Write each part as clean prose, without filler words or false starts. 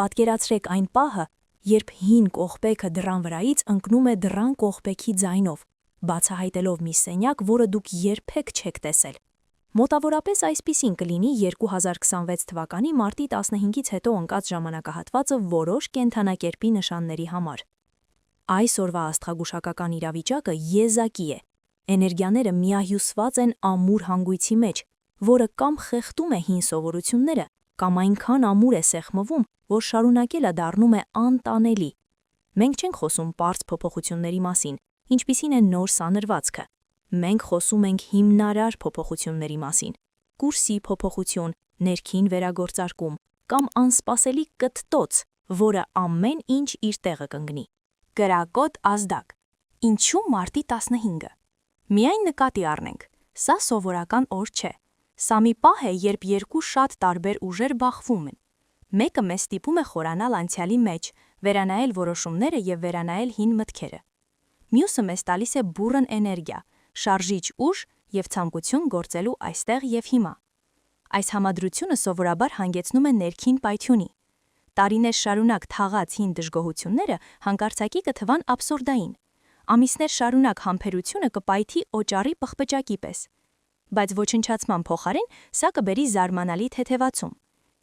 պատկերացրեք այն պահը, երբ հին կողպեքը դռան վրայից ընկնում է դռան կողպեքի ձայնով, բացահայտելով մի սենյակ, որը դուք երբեք չեք տեսել։ Մոտավորապես այսպիսին կլինի 2026 թվականի մարտի 15-ից հետո ընկած ժամանակահատվածը որոշ կենդանակերպի նշանների համար։ Այս օրվա աստղագուշակական իրավիճակը եզակի է։ Էներգիաները միահյուսված են ամուր հանգույցի մեջ, որը կամ խեղդում է հին սովորությունները, կամ այնքան ամուր է սեղմվում, որ շարունակելը դառնում է անտանելի։ Մենք չենք խոսում պարզ փոփոխությունների մասին, ինչպիսին է նոր սանրվածքը։ Մենք խոսում ենք հիմնարար փոփոխությունների մասին՝ կուրսի փոփոխություն, ներքին վերագործարկում կամ անսպասելի կտտոց, որը ամեն ինչ իր տեղը կընկնի։ Կրակոտ ազդակ։ Ինչու մարտի 15-ը։ Միայն նկատի առնենք, սա սովորական օր չէ։ Սա մի պահ է, երբ երկու շատ տարբեր ուժեր բախվում են։ Մեկը մեզ ստիպում է խորանալ անցյալի մեջ, վերանայել որոշումները և վերանայել հին մտքերը։ Մյուսը մեզ տալիս է բուռն էներգիա, շարժիչ ուժ և ցանկություն գործելու այստեղ և հիմա։ Այս համադրությունը սովորաբար հանգեցնում է ներքին պայթյունի։ Տարիներ շարունակ թաղած հին դժգոհությունները հանկարծակի կթվան աբսուրդային։ Ամիսներ շարունակ համբերությունը կպայթի օճառի պղպջակի պես։ Բայց ոչնչացման փոխարեն սա կբերի զարմանալի թեթևացում։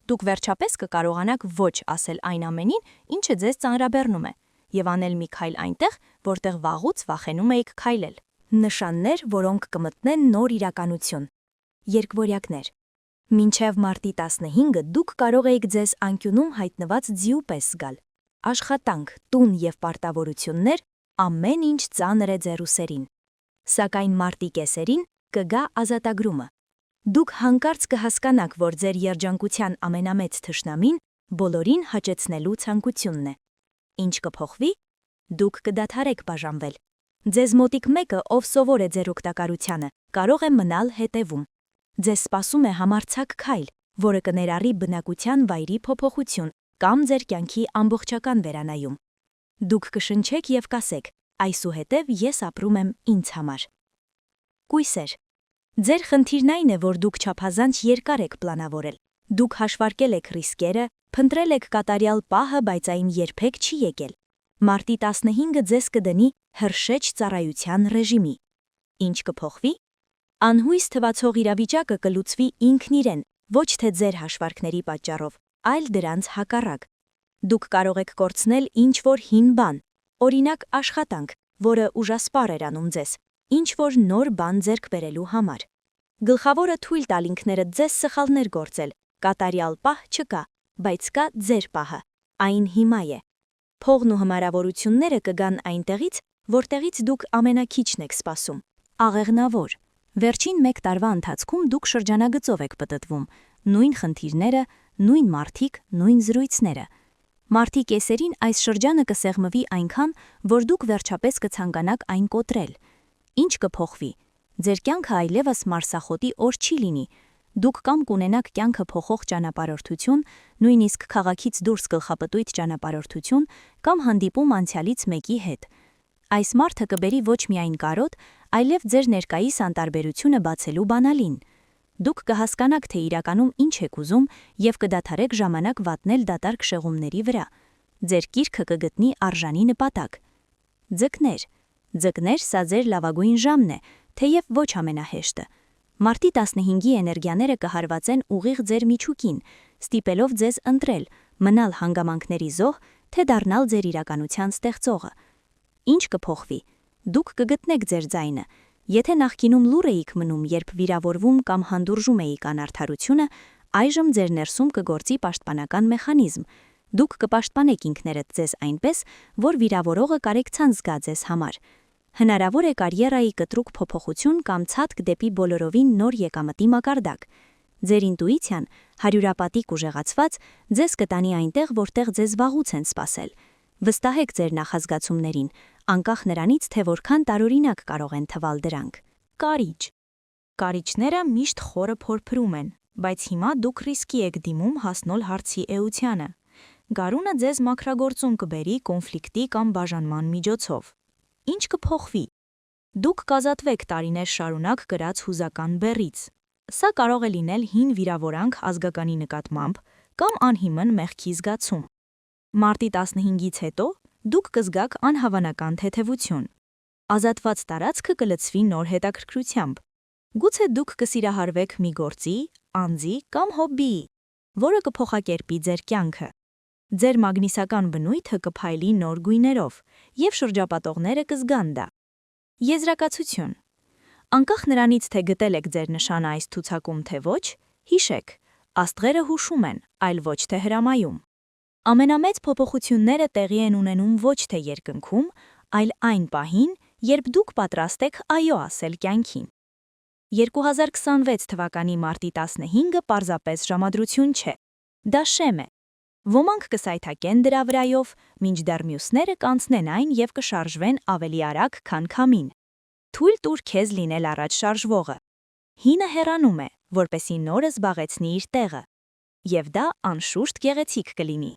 Դուք վերջապես կկարողանաք ոչ ասել այն ամենին, ինչը ձեզ ծանրաբեռնում է, և անել մի քայլ այնտեղ, որտեղ վաղուց վախենում էիք քայլել։ Նշաններ, որոնք կմտնեն նոր իրականություն։ Երկվորյակներ։ Մինչև մարտի 15-ը դուք կարող էիք ձեզ անկյունում հայտնված ձիու պես զգալ։ Աշխատանք, տուն և պարտավորություններ, ամեն ինչ ծանր է ձեր ուսերին։ Սակայն մարտի կեսերին կգա ազատագրումը։ Դուք հանկարծ կհասկանաք, որ ձեր երջանկության ամենամեծ թշնամին բոլորին հաճեցնելու ցանկությունն է։ Ինչ կփոխվի։ Դուք կդադարեք բաժանվել։ Ձեզ մոտիկ մեկը, ով սովոր է ձեր օգտակարությանը, կարող է մնալ հետևում։ Ձեզ սպասում է համարձակ քայլ, որը կներառի բնակության վայրի փոփոխություն կամ ձեր կյանքի ամբողջական վերանայում։ Դուք կշնչեք և կասեք. այսուհետև ես ապրում եմ ինձ համար։ Կույսեր։ Ձեր խնդիրն այն է, որ դուք չափազանց երկար եք պլանավորել։ Դուք հաշվարկել եք ռիսկերը, փնտրել եք կատարյալ պահը, բայց այն երբեք չի եկել։ Մարտի 15-ը ձեզ կդնի հրշեջ ծառայության ռեժիմի։ Ինչ կփոխվի։ Անհույս թվացող իրավիճակը կլուծվի ինքն իրեն, ոչ թե ձեր հաշվարկների պատճառով, այլ դրանց հակառակ։ Դուք կարող եք կորցնել ինչ-որ հին բան, օրինակ աշխատանք, որը ուժասպառ էր անում ձեզ, ինչ-որ նոր բան ձեռք բերելու համար։ Գլխավորը թույլ տալ ինքներդ ձեզ սխալներ գործել, կատարյալ պահ չկա, բայց կա ձեր պահը, այն հիմա է։ Փողն ու հնարավորությունները կգան այնտեղից, որտեղից դուք ամենաքիչն եք սպասում։ Աղեղնավոր։ Վերջին մեկ տարվա ընթացքում դուք շրջանագծով եք պտտվում, նույն խնդիրները, նույն մարդիկ, նույն զրույցները։ Մարտի կեսերին այս շրջանը կսեղմվի այնքան, որ դուք վերջապես կցանկանաք այն կոտրել։ Ինչ կփոխվի։ Ձեր կյանքը այլևս մարսախոտի օր չի լինի։ Դուք կամ կունենաք կյանքը փոխող ճանապարհորդություն, նույնիսկ քաղաքից դուրս գլխապտույտ ճանապարհորդություն, կամ հանդիպում անցյալից մեկի հետ։ Այս մարդը կբերի ոչ միայն կարոտ, այլև ձեր ներկայիս անտարբերությունը բացելու բանալին։ Դուք կհասկանաք, թե իրականում ինչ եք ուզում և կդադարեք ժամանակ վատնել դատարկ շեղումների վրա։ Ձեր կիրքը կգտնի արժանի նպատակ։ Ձկներ։ Ձկներ, սա ձեր լավագույն ժամն է, թեև ոչ ամենահեշտը։ Մարտի 15-ի էներգիաները կհարվածեն ուղիղ ձեր միջուկին, ստիպելով ձեզ ընտրել, մնալ հանգամանքների զոհ, թե դառնալ ձեր իրականության ստեղծողը։ Ինչ կփոխվի։ Դուք կգտնեք ձեր ձայնը։ Եթե նախկինում լուռ էիք մնում, երբ վիրավորվում կամ հանդուրժում էիք անարդարությունը, այժմ ձեր ներսում կգործի պաշտպանական մեխանիզմ։ Դուք կպաշտպանեք ինքներդ ձեզ այնպես, որ վիրավորողը կարեկցանց զգա ձեզ համար։ Հնարավոր է կարիերայի կտրուկ փոփոխություն կամ ցատկ դեպի բոլորովին նոր եկամտի մակարդակ։ Ձեր ինտուիցիան, հարյուրապատիկ ուժեղացված, ձեզ կտանի այնտեղ, որտեղ ձեզ վաղուց են սպասել։ Վստահեք ձեր նախազգացումներին, անկախ նրանից, թե որքան տարօրինակ կարող են թվալ դրանք։ Կարիճ։ Կարիճները միշտ խորը փորփրում են, բայց հիմա դուք ռիսկի եք դիմում հասնել հարցի էությանը։ Գարունը ձեզ մաքրագործում կբերի կոնֆլիկտի կամ բաժանման միջոցով։ Ինչ կփոխվի։ Դուք կազատվեք տարիներ շարունակ կրած հուզական բեռից։ Սա կարող է լինել հին վիրավորանք ազգականի նկատմամբ կամ անհիմն մեղքի զգացում։ Մարտի 15-ից հետո դուք կզգաք անհավանական թեթևություն։ Ազատված տարածքը կլցվի նոր հետաքրքրությամբ։ Գուցե դուք կսիրահարվեք մի գործի, անձի կամ հոբբիի, որը կփոխակերպի ձեր կյանքը։ Ձեր մագնիսական բնույթը կփայլի նոր գույներով, և շրջապատողները կզգան դա։ Եզրակացություն։ Անկախ նրանից, թե գտել եք ձեր նշանը այս ցուցակում թե ոչ, հիշեք, աստղերը հուշում են, այլ ոչ թե հրամայում։ Ամենամեծ փոփոխությունները տեղի են ունենում ոչ թե երկնքում, այլ այն պահին, երբ դուք պատրաստ եք այո ասել կյանքին։ 2026 թվականի մարտի 15-ը պարզապես ժամադրություն չէ։ Դա շեմ է։ Ոմանք կսայթաքեն դրա վրայով, մինչդեռ մյուսները կանցնեն այն և կշարժվեն ավելի արագ, քան քամին։ Թույլ տուր քեզ լինել առաջ շարժվողը։ Հինը հեռանում է, որպեսզի նորը զբաղեցնի իր տեղը։ Եվ դա անշուշտ գեղեցիկ կլինի։